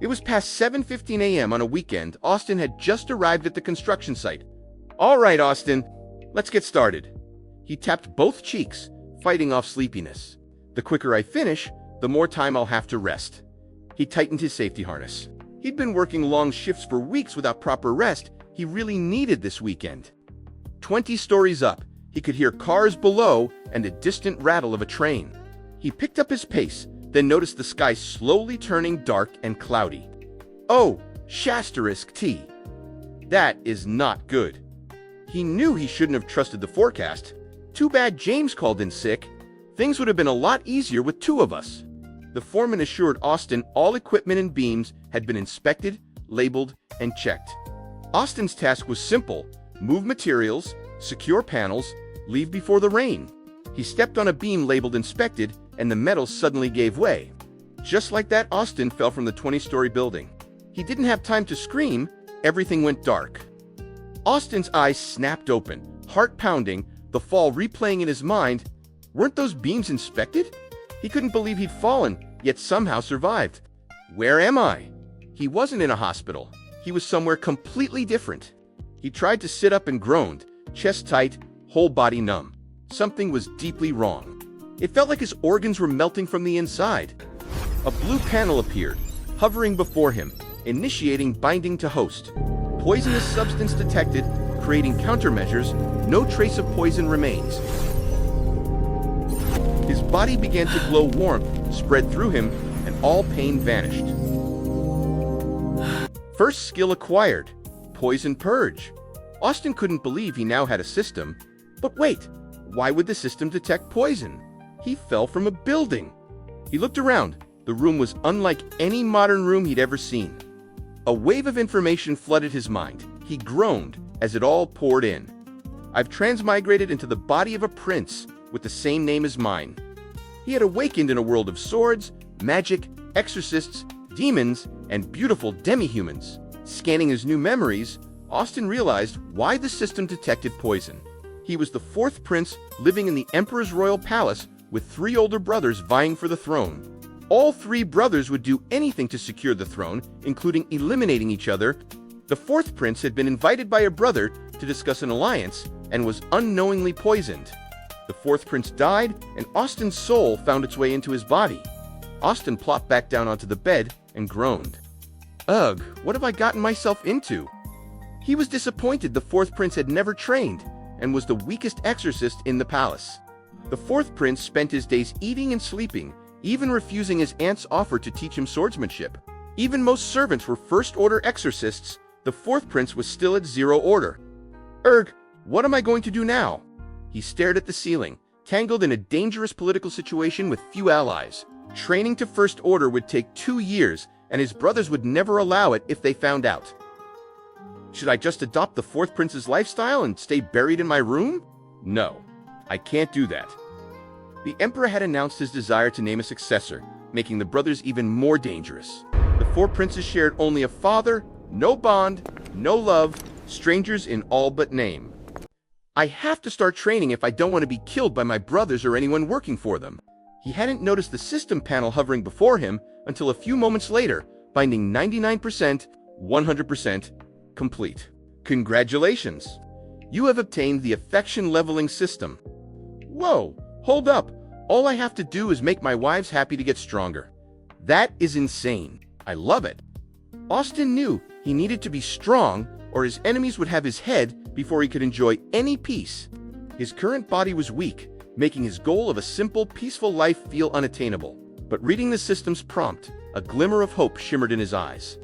It was past 7:15 a.m. on a weekend. Austin had just arrived at the construction site. "All right, Austin, let's get started." He tapped both cheeks, fighting off sleepiness. "The quicker I finish, the more time I'll have to rest." He tightened his safety harness. He'd been working long shifts for weeks without proper rest. He really needed this weekend. 20 stories up, he could hear cars below and the distant rattle of a train. He picked up his pace, then noticed the sky slowly turning dark and cloudy. Oh, *T. That is not good. He knew he shouldn't have trusted the forecast. Too bad James called in sick. Things would have been a lot easier with two of us. The foreman assured Austin all equipment and beams had been inspected, labeled, and checked. Austin's task was simple: move materials, secure panels, leave before the rain. He stepped on a beam labeled inspected, and the metal suddenly gave way. Just like that, Austin fell from the 20-story building. He didn't have time to scream. Everything went dark. Austin's eyes snapped open, heart pounding, the fall replaying in his mind. Weren't those beams inspected? He couldn't believe he'd fallen, yet somehow survived. Where am I? He wasn't in a hospital. He was somewhere completely different. He tried to sit up and groaned, chest tight, whole body numb. Something was deeply wrong. It felt like his organs were melting from the inside. A blue panel appeared, hovering before him, initiating binding to host. Poisonous substance detected, creating countermeasures. No trace of poison remains. His body began to glow. Warmth spread through him, and all pain vanished. First skill acquired: Poison Purge. Austin couldn't believe he now had a system. But wait, why would the system detect poison? He fell from a building. He looked around. The room was unlike any modern room he'd ever seen. A wave of information flooded his mind. He groaned as it all poured in. I've transmigrated into the body of a prince with the same name as mine. He had awakened in a world of swords, magic, exorcists, demons, and beautiful demi-humans. Scanning his new memories, Austin realized why the system detected poison. He was the fourth prince living in the Emperor's royal palace with 3 older brothers vying for the throne. All 3 brothers would do anything to secure the throne, including eliminating each other. The 4th prince had been invited by a brother to discuss an alliance and was unknowingly poisoned. The 4th prince died, and Austin's soul found its way into his body. Austin plopped back down onto the bed and groaned. Ugh, what have I gotten myself into? He was disappointed the 4th prince had never trained and was the weakest exorcist in the palace. The 4th prince spent his days eating and sleeping, even refusing his aunt's offer to teach him swordsmanship. Even most servants were first-order exorcists. The 4th prince was still at 0 order. What am I going to do now? He stared at the ceiling, tangled in a dangerous political situation with few allies. Training to First Order would take 2 years, and his brothers would never allow it if they found out. Should I just adopt the 4th prince's lifestyle and stay buried in my room? No, I can't do that. The emperor had announced his desire to name a successor, making the brothers even more dangerous. The 4 princes shared only a father, no bond, no love, strangers in all but name. I have to start training if I don't want to be killed by my brothers or anyone working for them. He hadn't noticed the system panel hovering before him until a few moments later, binding 99%, 100%, complete. Congratulations! You have obtained the affection leveling system. Whoa, hold up. All I have to do is make my wives happy to get stronger. That is insane. I love it. Austin knew he needed to be strong, or his enemies would have his head before he could enjoy any peace. His current body was weak, making his goal of a simple, peaceful life feel unattainable. But reading the system's prompt, a glimmer of hope shimmered in his eyes.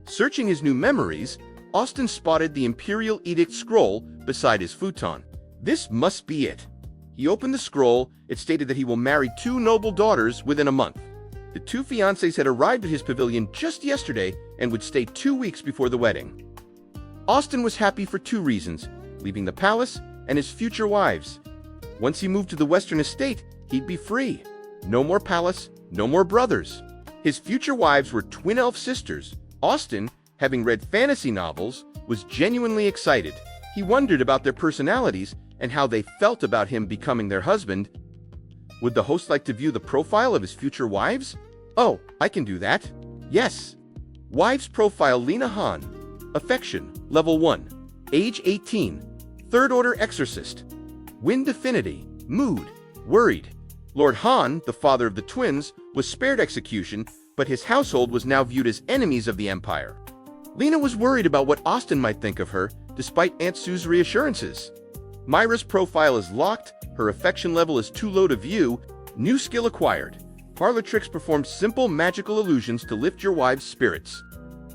Searching his new memories, Austin spotted the Imperial Edict scroll beside his futon. This must be it. He opened the scroll. It stated that he will marry 2 noble daughters within a month. The 2 fiancés had arrived at his pavilion just yesterday and would stay 2 weeks before the wedding. Austin was happy for 2 reasons: leaving the palace and his future wives. Once he moved to the Western Estate, he'd be free. No more palace, no more brothers. His future wives were twin elf sisters. Austin, having read fantasy novels, was genuinely excited. He wondered about their personalities and how they felt about him becoming their husband. Would the host like to view the profile of his future wives? Oh, I can do that. Yes. Wives profile Lena Han. Affection, level 1. Age 18. Third order exorcist. Wind affinity. Mood, worried. Lord Han, the father of the twins, was spared execution, but his household was now viewed as enemies of the Empire. Lena was worried about what Austin might think of her, despite Aunt Sue's reassurances. Myra's profile is locked, her affection level is too low to view, new skill acquired. Parlotrix performed simple magical illusions to lift your wives' spirits.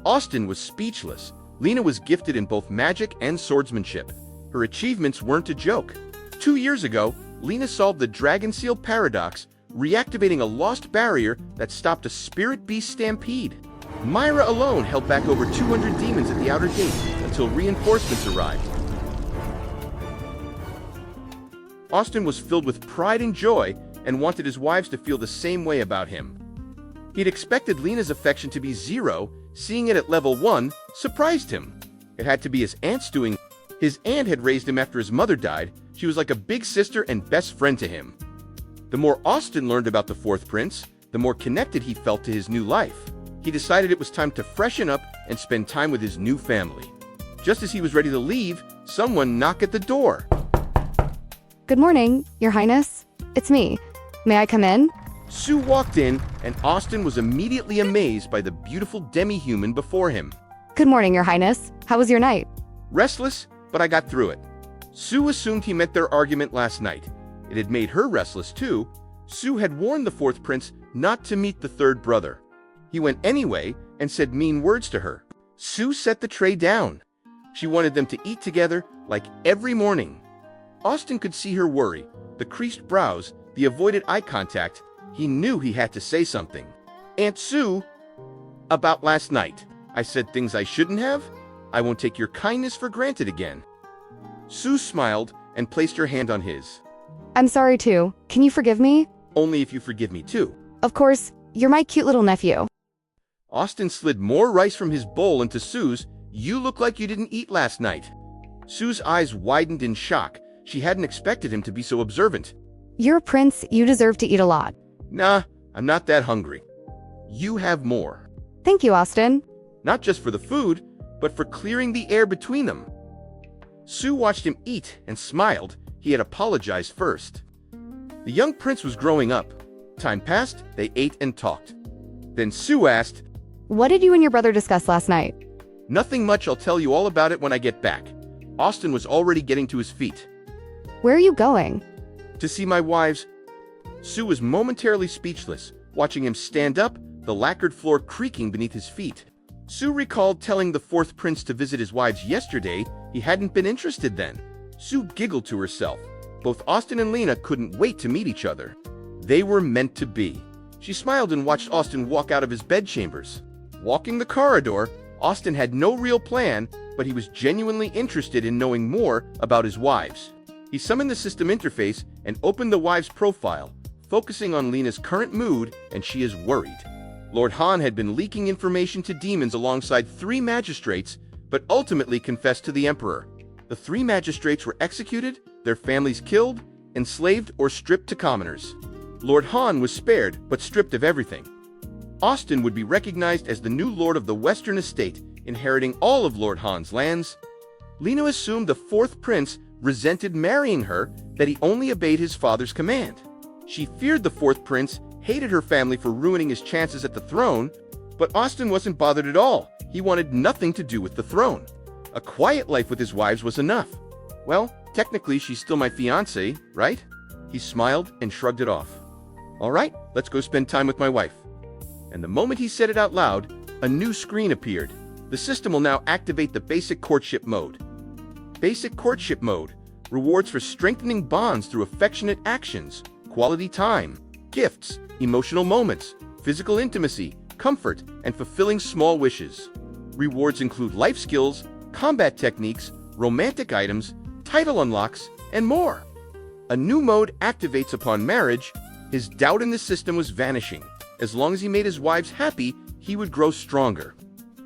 Austin was speechless. Lena was gifted in both magic and swordsmanship. Her achievements weren't a joke. 2 years ago, Lena solved the Dragon Seal paradox, reactivating a lost barrier that stopped a spirit beast stampede. Myra alone held back over 200 demons at the outer gate until reinforcements arrived. Austin was filled with pride and joy and wanted his wives to feel the same way about him. He'd expected Lena's affection to be 0, seeing it at level 1 surprised him. It had to be his aunt's doing. His aunt had raised him after his mother died. She was like a big sister and best friend to him. The more Austin learned about the fourth prince, the more connected he felt to his new life. He decided it was time to freshen up and spend time with his new family. Just as he was ready to leave, someone knocked at the door. Good morning, Your Highness. It's me. May I come in? Sue walked in, and Austin was immediately amazed by the beautiful demi-human before him. Good morning, Your Highness. How was your night? Restless, but I got through it. Sue assumed he meant their argument last night. It had made her restless too. Sue had warned the fourth prince not to meet the third brother. He went anyway and said mean words to her. Sue set the tray down. She wanted them to eat together like every morning. Austin could see her worry, the creased brows, the avoided eye contact. He knew he had to say something. Aunt Sue, about last night. I said things I shouldn't have. I won't take your kindness for granted again. Sue smiled and placed her hand on his. I'm sorry too. Can you forgive me? Only if you forgive me too. Of course, you're my cute little nephew. Austin slid more rice from his bowl into Sue's. You look like you didn't eat last night. Sue's eyes widened in shock. She hadn't expected him to be so observant. You're a prince. You deserve to eat a lot. Nah, I'm not that hungry. You have more. Thank you, Austin. Not just for the food, but for clearing the air between them. Sue watched him eat and smiled. He had apologized first. The young prince was growing up. Time passed, they ate and talked. Then Sue asked, What did you and your brother discuss last night? Nothing much, I'll tell you all about it when I get back. Austin was already getting to his feet. Where are you going? To see my wives. Sue was momentarily speechless, watching him stand up, the lacquered floor creaking beneath his feet. Sue recalled telling the fourth prince to visit his wives yesterday. He hadn't been interested then. Sue giggled to herself. Both Austin and Lena couldn't wait to meet each other. They were meant to be. She smiled and watched Austin walk out of his bedchambers. Walking the corridor, Austin had no real plan, but he was genuinely interested in knowing more about his wives. He summoned the system interface and opened the wives' profile, focusing on Lena's current mood, and she is worried. Lord Han had been leaking information to demons alongside 3 magistrates, but ultimately confessed to the Emperor. The 3 magistrates were executed, their families killed, enslaved, or stripped to commoners. Lord Han was spared, but stripped of everything. Austin would be recognized as the new lord of the Western Estate, inheriting all of Lord Han's lands. Lena assumed the fourth prince resented marrying her, that he only obeyed his father's command. She feared the fourth prince, hated her family for ruining his chances at the throne, but Austin wasn't bothered at all. He wanted nothing to do with the throne. A quiet life with his wives was enough. Well, technically she's still my fiancée, right? He smiled and shrugged it off. All right, let's go spend time with my wife. And the moment he said it out loud, a new screen appeared. The system will now activate the basic courtship mode. Basic courtship mode. Rewards for strengthening bonds through affectionate actions, quality time, gifts, emotional moments, physical intimacy, comfort, and fulfilling small wishes. Rewards include life skills, combat techniques, romantic items, title unlocks, and more. A new mode activates upon marriage. His doubt in the system was vanishing. As long as he made his wives happy, he would grow stronger.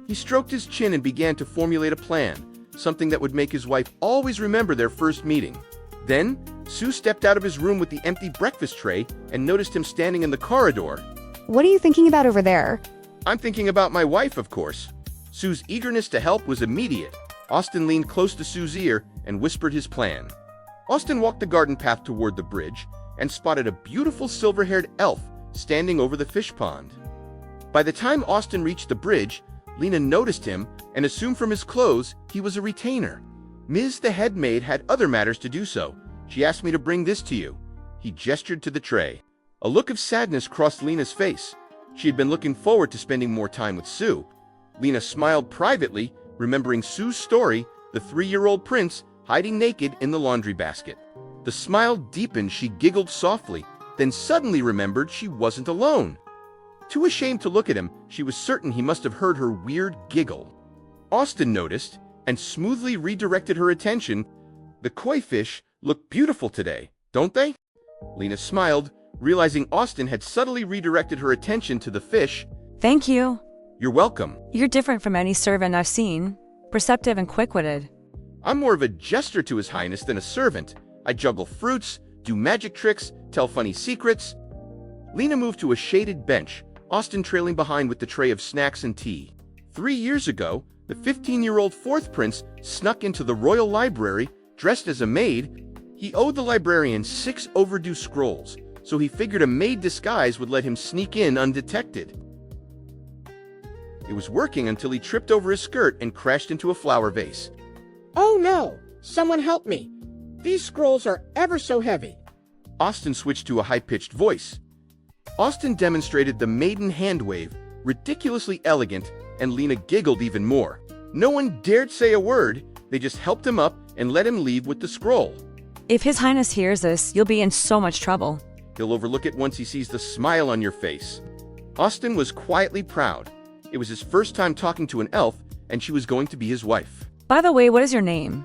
He stroked his chin and began to formulate a plan, something that would make his wife always remember their first meeting. Then, Sue stepped out of his room with the empty breakfast tray and noticed him standing in the corridor. What are you thinking about over there? I'm thinking about my wife, of course. Sue's eagerness to help was immediate. Austin leaned close to Sue's ear and whispered his plan. Austin walked the garden path toward the bridge and spotted a beautiful silver-haired elf standing over the fish pond. By the time Austin reached the bridge, Lena noticed him and assumed from his clothes he was a retainer. Ms. the head maid had other matters to do so. She asked me to bring this to you. He gestured to the tray. A look of sadness crossed Lena's face. She had been looking forward to spending more time with Sue. Lena smiled privately, remembering Sue's story, the 3-year-old prince hiding naked in the laundry basket. The smile deepened. She giggled softly, then suddenly remembered she wasn't alone. Too ashamed to look at him, she was certain he must have heard her weird giggle. Austin noticed and smoothly redirected her attention. The koi fish look beautiful today, don't they? Lena smiled, realizing Austin had subtly redirected her attention to the fish. Thank you. You're welcome. You're different from any servant I've seen. Perceptive and quick-witted. I'm more of a jester to His Highness than a servant. I juggle fruits, do magic tricks, tell funny secrets. Lena moved to a shaded bench, Austin trailing behind with the tray of snacks and tea. 3 years ago, the 15-year-old fourth prince snuck into the royal library dressed as a maid. He owed the librarian 6 overdue scrolls, so he figured a maid disguise would let him sneak in undetected. It was working until he tripped over his skirt and crashed into a flower vase. Oh no! Someone help me! These scrolls are ever so heavy. Austin switched to a high-pitched voice. Austin demonstrated the maiden hand wave, ridiculously elegant, and Lena giggled even more. No one dared say a word. They just helped him up and let him leave with the scroll. If His Highness hears this, you'll be in so much trouble. He'll overlook it once he sees the smile on your face. Austin was quietly proud. It was his first time talking to an elf, and she was going to be his wife. By the way, what is your name?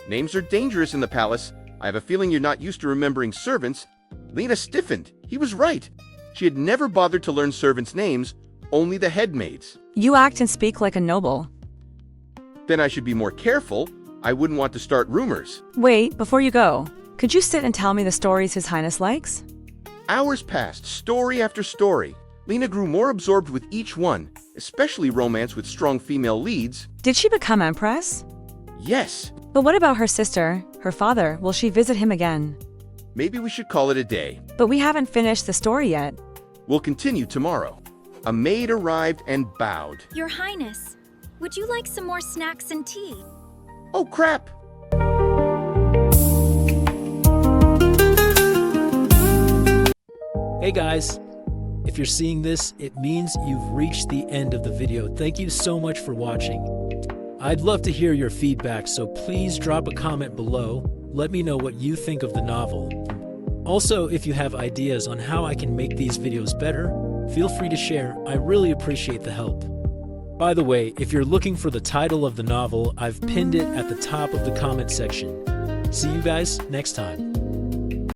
Names are dangerous in the palace. I have a feeling you're not used to remembering servants. Lena stiffened. He was right. She had never bothered to learn servants' names, only the head maids. You act and speak like a noble. Then I should be more careful. I wouldn't want to start rumors. Wait, before you go, could you sit and tell me the stories His Highness likes? Hours passed, story after story. Lena grew more absorbed with each one, especially romance with strong female leads. Did she become empress? Yes. But what about her sister, her father? Will she visit him again? Maybe we should call it a day. But we haven't finished the story yet. We'll continue tomorrow. A maid arrived and bowed. Your Highness, would you like some more snacks and tea? Oh, crap! Hey guys, if you're seeing this, it means you've reached the end of the video. Thank you so much for watching. I'd love to hear your feedback, so please drop a comment below. Let me know what you think of the novel. Also, if you have ideas on how I can make these videos better, feel free to share. I really appreciate the help. By the way, if you're looking for the title of the novel, I've pinned it at the top of the comment section. See you guys next time.